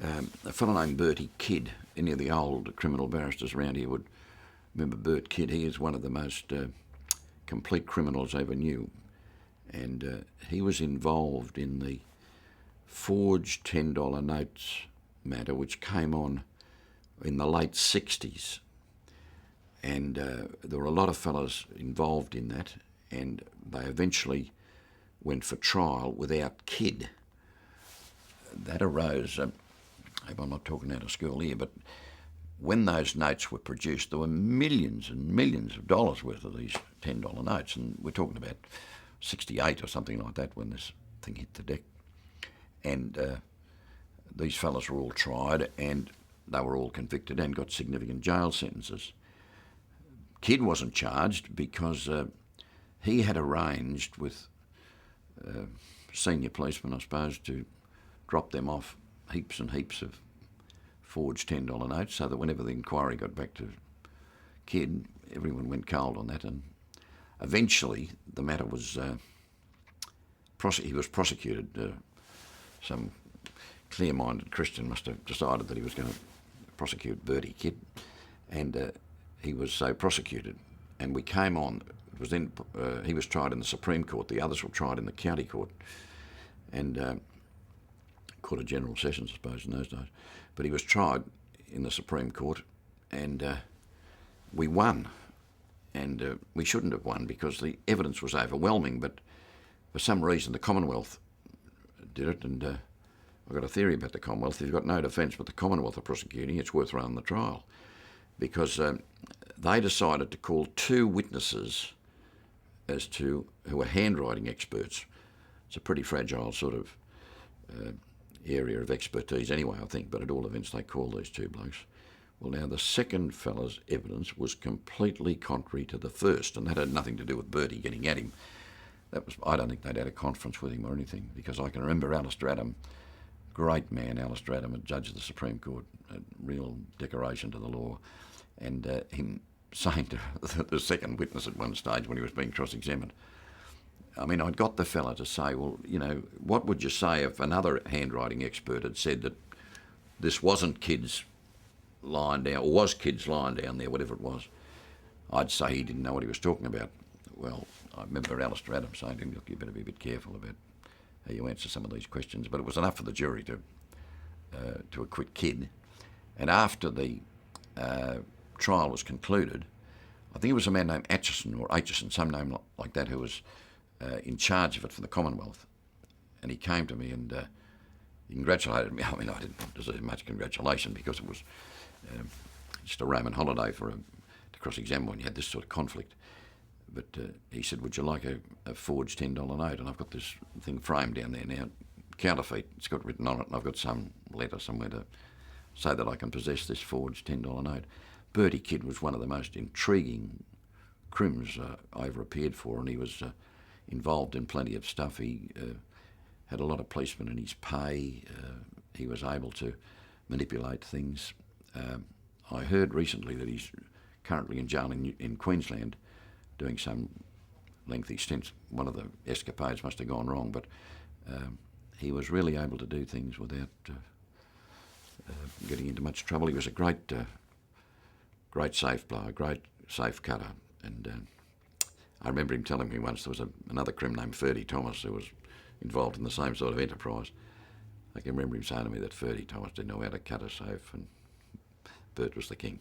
A fellow named Bertie Kidd. Any of the old criminal barristers around here would remember Bert Kidd. He is one of the most complete criminals I ever knew. And he was involved in the forged $10 notes matter, which came on in the late 60s. And there were a lot of fellows involved in that, and they eventually went for trial without Kidd. That arose, I hope I'm not talking out of school here, but when those notes were produced, there were millions and millions of dollars worth of these $10 notes, and we're talking about 68 or something like that when this thing hit the deck. And these fellas were all tried, and they were all convicted and got significant jail sentences. Kidd wasn't charged because he had arranged with senior policemen, I suppose, to drop them off heaps and heaps of forged $10 notes, so that whenever the inquiry got back to Kidd, everyone went cold on that. And eventually the matter was, he was prosecuted. Some clear-minded Christian must have decided that he was going to prosecute Bertie Kidd, and he was so prosecuted. And we came on. It was then he was tried in the Supreme Court. The others were tried in the County Court, and Court of General Sessions, I suppose, in those days. But he was tried in the Supreme Court, and we won. And we shouldn't have won because the evidence was overwhelming, but for some reason the Commonwealth did it, and I've got a theory about the Commonwealth. If you've got no defence but the Commonwealth are prosecuting, it's worth running the trial, because they decided to call two witnesses who were handwriting experts. It's a pretty fragile sort of area of expertise anyway, I think, but at all events they called these two blokes. Well, now the second fellow's evidence was completely contrary to the first, and that had nothing to do with Bertie getting at him. I don't think they'd had a conference with him or anything, because I can remember Alistair Adam, great man, Alistair Adam, a judge of the Supreme Court, a real decoration to the law, and him saying to the second witness at one stage when he was being cross-examined, I mean, I'd got the fella to say, well, you know, what would you say if another handwriting expert had said that this wasn't Kidd's line down, or was Kidd's line down there, whatever it was? I'd say he didn't know what he was talking about. Well, I remember Alistair Adams saying to him, look, you better be a bit careful about how you answer some of these questions. But it was enough for the jury to acquit Kidd. And after the trial was concluded, I think it was a man named Atchison, some name like that, who was in charge of it for the Commonwealth. And he came to me and he congratulated me. I mean, I didn't deserve much congratulation because it was just a Roman holiday to cross-examine when you had this sort of conflict. But he said, would you like a forged $10 note? And I've got this thing framed down there now, counterfeit. It's got written on it, and I've got some letter somewhere to say that I can possess this forged $10 note. Bertie Kidd was one of the most intriguing crims I ever appeared for, and he was involved in plenty of stuff. He had a lot of policemen in his pay. He was able to manipulate things. I heard recently that he's currently in jail in Queensland doing some lengthy stints. One of the escapades must have gone wrong, but he was really able to do things without getting into much trouble. He was a great safe blower, great safe cutter, and I remember him telling me once there was another crim named Bertie Thomas who was involved in the same sort of enterprise. I can remember him saying to me that Bertie Thomas didn't know how to cut a safe, and Bert was the king.